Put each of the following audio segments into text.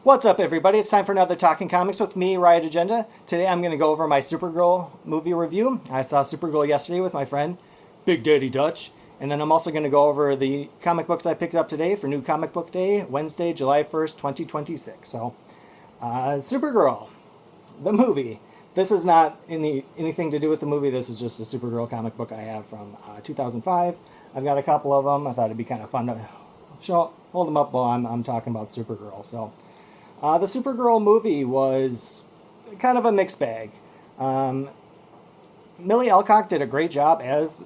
What's up, everybody? It's time for another Talking Comics with me, Riot Agenda. Today I'm going to go over my Supergirl movie review. I saw Supergirl yesterday with my friend, Big Daddy Dutch. And then I'm also going to go over the comic books I picked up today for New Comic Book Day, Wednesday, July 1st, 2026. So, Supergirl, the movie. This is not anything to do with the movie. This is just a Supergirl comic book I have from 2005. I've got a couple of them. I thought it'd be kind of fun to hold them up while I'm talking about Supergirl. So, the Supergirl movie was kind of a mixed bag. Millie Alcock did a great job as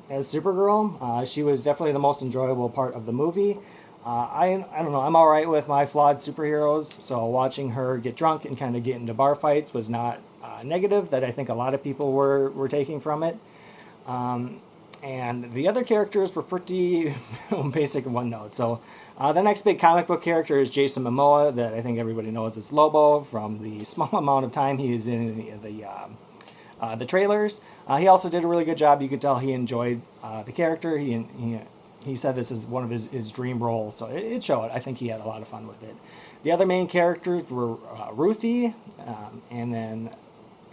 Supergirl. She was definitely the most enjoyable part of the movie. I don't know. I'm all right with my flawed superheroes, so watching her get drunk and kind of get into bar fights was not negative. That I think a lot of people were taking from it. And the other characters were pretty basic in one note. So the next big comic book character is Jason Momoa, that I think everybody knows as Lobo from the small amount of time he is in the trailers. He also did a really good job. You could tell he enjoyed the character. He said this is one of his dream roles, so it showed. I think he had a lot of fun with it. The other main characters were Ruthie, and then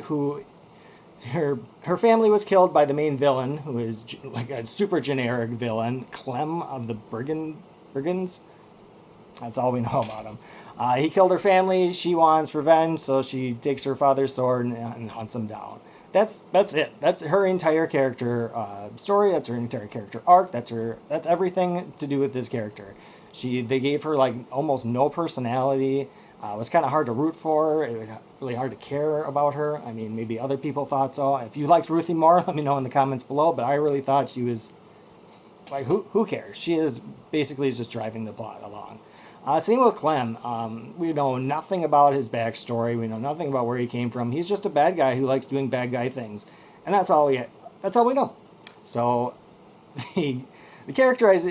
her family was killed by the main villain, who is like a super generic villain, Clem of the Brigands. That's all we know about him. He killed her family. She wants revenge, so she takes her father's sword and hunts him down. That's it. That's her entire character story. That's her entire character arc. That's everything to do with this character. They gave her like almost no personality. It was kind of hard to root for. It was really hard to care about her. I mean, maybe other people thought so. If you liked Ruthie more, let me know in the comments below. But I really thought she was like, who cares? She is basically just driving the plot along. Same with Clem. We know nothing about his backstory. We know nothing about where he came from. He's just a bad guy who likes doing bad guy things, and that's all we know. So the characters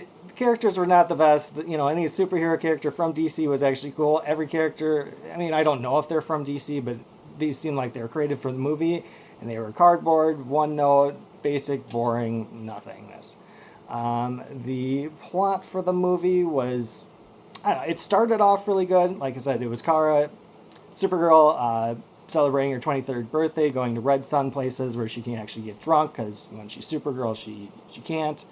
were not the best. Any superhero character from DC was actually cool. Every character, I mean, I don't know if they're from DC, but these seem like they were created for the movie, and they were cardboard, one note, basic, boring, nothingness. The plot for the movie was, I don't know, it started off really good. Like I said, it was Supergirl, celebrating her 23rd birthday, going to Red Sun places where she can actually get drunk, because when she's Supergirl, she can't.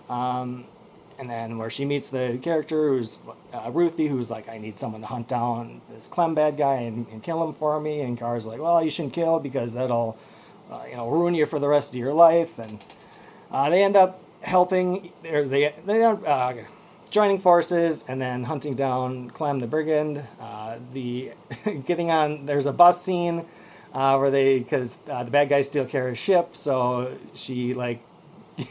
And then where she meets the character who's Ruthie, who's like, I need someone to hunt down this Clem bad guy and kill him for me. And Kara's like, well, you shouldn't kill because that'll ruin you for the rest of your life. And they end up helping, or they end up joining forces and then hunting down Clem the Brigand. There's a bus scene because the bad guys steal Kara's ship, so she like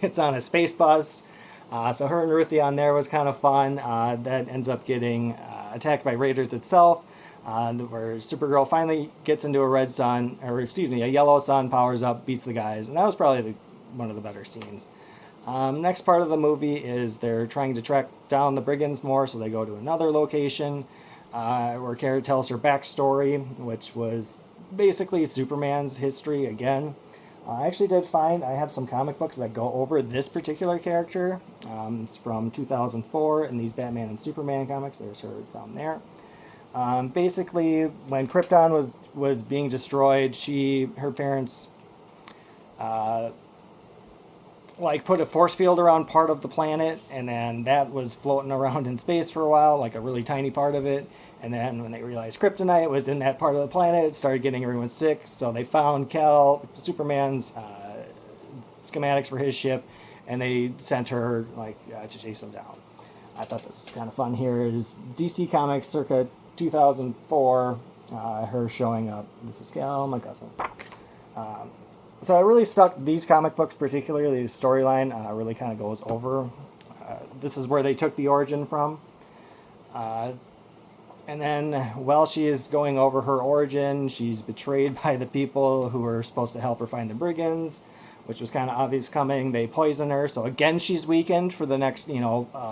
gets on a space bus. So her and Ruthie on there was kind of fun. That ends up getting attacked by Raiders itself, where Supergirl finally gets into a yellow sun, powers up, beats the guys, and that was probably one of the better scenes. Next part of the movie is they're trying to track down the Brigands more, so they go to another location where Kara tells her backstory, which was basically Superman's history again. I actually did find I have some comic books that go over this particular character. It's from 2004 in these Batman and Superman comics. There's her down there. Basically, when Krypton was being destroyed, her parents put a force field around part of the planet, and then that was floating around in space for a while, like a really tiny part of it. And then when they realized kryptonite was in that part of the planet, it started getting everyone sick. So they found Superman's schematics for his ship, and they sent her to chase them down. I thought this was kind of fun. Here is DC Comics circa 2004, her showing up. This is Cal, my cousin. So I really stuck these comic books, particularly the storyline, really kind of goes over. This is where they took the origin from. And then while she is going over her origin, she's betrayed by the people who were supposed to help her find the Brigands, which was kind of obvious coming. They poison her, so again she's weakened for the next,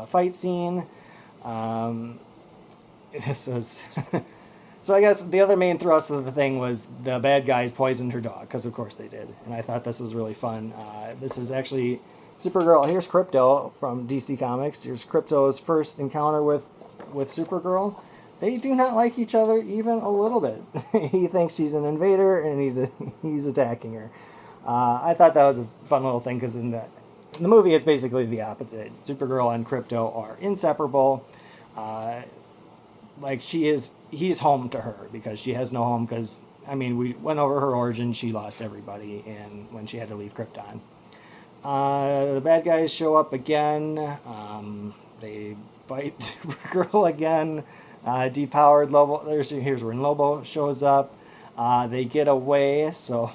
fight scene. This was So I guess the other main thrust of the thing was the bad guys poisoned her dog, because of course they did. And I thought this was really fun. This is actually Supergirl. Here's Krypto from DC Comics. Here's Krypto's first encounter with Supergirl. they do not like each other even a little bit. He thinks she's an invader, and he's attacking her. I thought that was a fun little thing because in the movie it's basically the opposite. Supergirl and Krypto are inseparable. Uh, like he's home to her because she has no home. Because I mean, we went over her origin. She lost everybody, and when she had to leave Krypton. The bad guys show up again. They fight Supergirl again. Depowered Lobo. Here's when Lobo shows up. They get away, so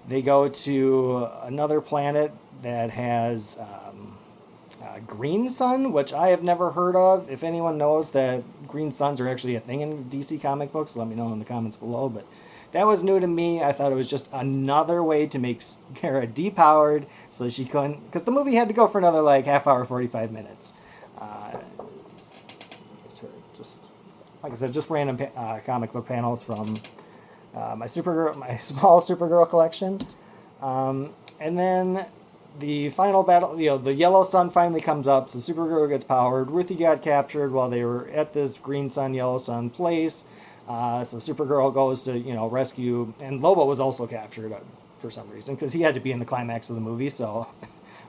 they go to another planet that has green sun, which I have never heard of. If anyone knows that green suns are actually a thing in DC comic books, let me know in the comments below. But that was new to me. I thought it was just another way to make Kara depowered so she couldn't... Because the movie had to go for another, like, half hour, 45 minutes. Just, like I said, just random comic book panels from my small Supergirl collection. And then the final battle, the yellow sun finally comes up, so Supergirl gets powered. Ruthie got captured while they were at this green sun, yellow sun place. So Supergirl goes to, rescue, and Lobo was also captured for some reason, because he had to be in the climax of the movie, so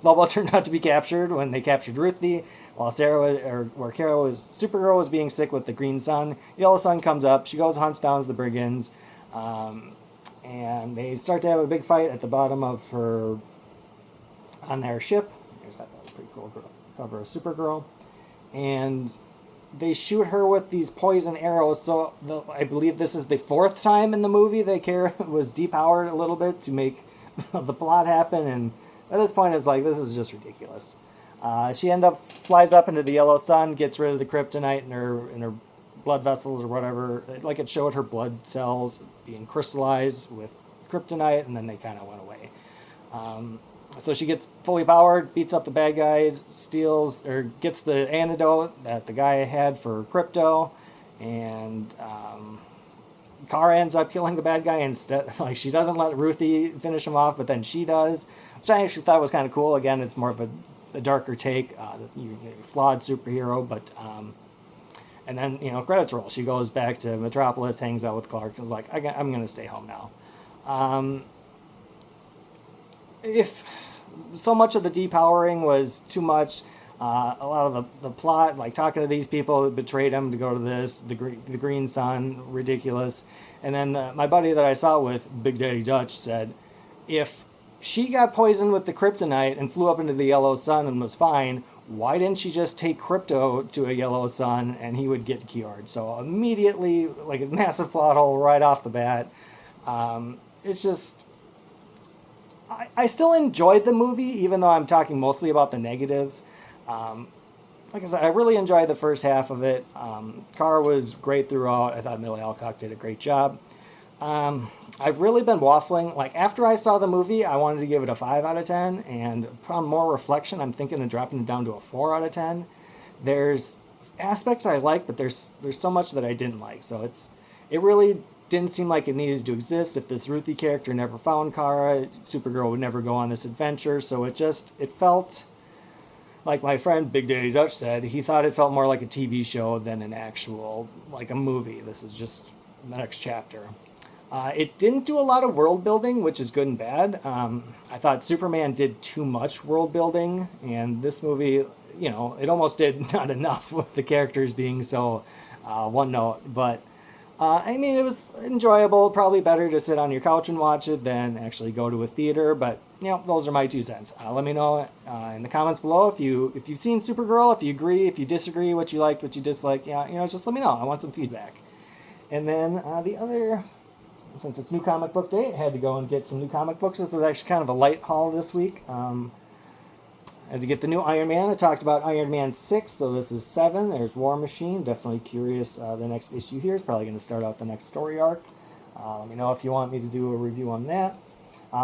Lobo turned out to be captured when they captured Ruthie, while Supergirl was being sick with the green sun. Yellow sun comes up, she goes, hunts down the brigands, and they start to have a big fight at the bottom of on their ship. There's that pretty cool cover of Supergirl. And they shoot her with these poison arrows. So I believe this is the fourth time in the movie that Kara was depowered a little bit to make the plot happen. And at this point, it's like, this is just ridiculous. She flies up into the yellow sun, gets rid of the kryptonite in her blood vessels or whatever. Like, it showed her blood cells being crystallized with kryptonite, and then they kind of went away. So she gets fully powered, beats up the bad guys, gets the antidote that the guy had for Krypto, and Kara ends up killing the bad guy instead. Like, she doesn't let Ruthie finish him off, but then she does, which I actually thought was kind of cool. Again, it's more of a darker take, flawed superhero, but and then credits roll. She goes back to Metropolis, hangs out with Clark, and is like, I'm gonna stay home now. If so much of the depowering was too much, a lot of the plot, like talking to these people who betrayed him to go to the green sun, ridiculous. And then my buddy that I saw with, Big Daddy Dutch, said, if she got poisoned with the kryptonite and flew up into the yellow sun and was fine, why didn't she just take Krypto to a yellow sun and he would get cured? So immediately, like a massive plot hole right off the bat. It's just... I still enjoyed the movie, even though I'm talking mostly about the negatives. Like I said, I really enjoyed the first half of it. Kara was great throughout. I thought Millie Alcock did a great job. I've really been waffling. Like, after I saw the movie, I wanted to give it a 5 out of 10, and upon more reflection, I'm thinking of dropping it down to a 4 out of 10. There's aspects I like, but there's so much that I didn't like. So it really didn't seem like it needed to exist. If this Ruthie character never found Kara, Supergirl would never go on this adventure. So it felt like my friend Big Daddy Dutch said, he thought it felt more like a TV show than an actual, like a movie. This is just the next chapter. It didn't do a lot of world building, which is good and bad. I thought Superman did too much world building, and this movie, it almost did not enough with the characters being so one note. But I mean, it was enjoyable. Probably better to sit on your couch and watch it than actually go to a theater. But those are my 2 cents. Let me know in the comments below if you've seen Supergirl, if you agree, if you disagree, what you liked, what you disliked. Just let me know. I want some feedback. And then the other, since it's New Comic Book Day, I had to go and get some new comic books. This was actually kind of a light haul this week. I had to get the new Iron Man. I talked about Iron Man 6, so this is 7. There's War Machine. Definitely curious. The next issue here is probably going to start out the next story arc. Let me know if you want me to do a review on that.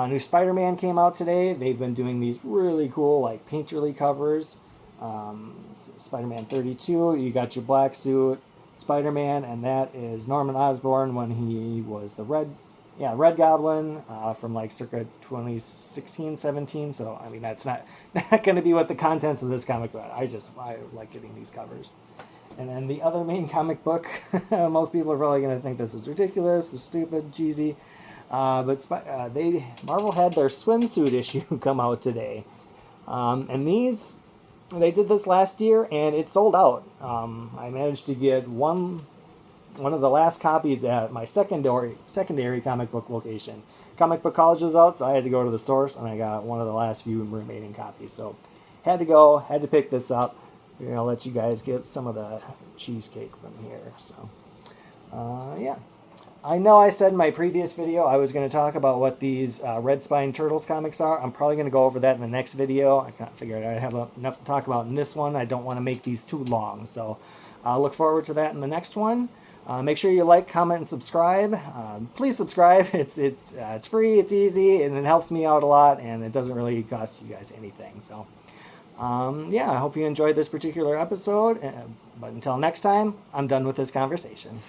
New Spider-Man came out today. They've been doing these really cool, like, painterly covers. Spider-Man 32, you got your black suit Spider-Man, and that is Norman Osborn when he was the Red Goblin from like circa 2016-17. So I mean, that's not going to be what the contents of this comic are. I like getting these covers. And then the other main comic book, most people are probably going to think this is ridiculous, it's stupid, cheesy. But Marvel had their swimsuit issue come out today. And they did this last year, and it sold out. I managed to get one of the last copies at my secondary comic book location. Comic Book College was out, so I had to go to the source, and I got one of the last few remaining copies. So had to pick this up. I'll let you guys get some of the cheesecake from here. So, yeah. I know I said in my previous video I was going to talk about what these Red Spine Turtles comics are. I'm probably going to go over that in the next video. I kind of figured I'd have enough to talk about in this one. I don't want to make these too long, so I'll look forward to that in the next one. Make sure you like, comment, and subscribe. Please subscribe. It's free, it's easy, and it helps me out a lot, and it doesn't really cost you guys anything. So, yeah, I hope you enjoyed this particular episode. But until next time, I'm done with this conversation.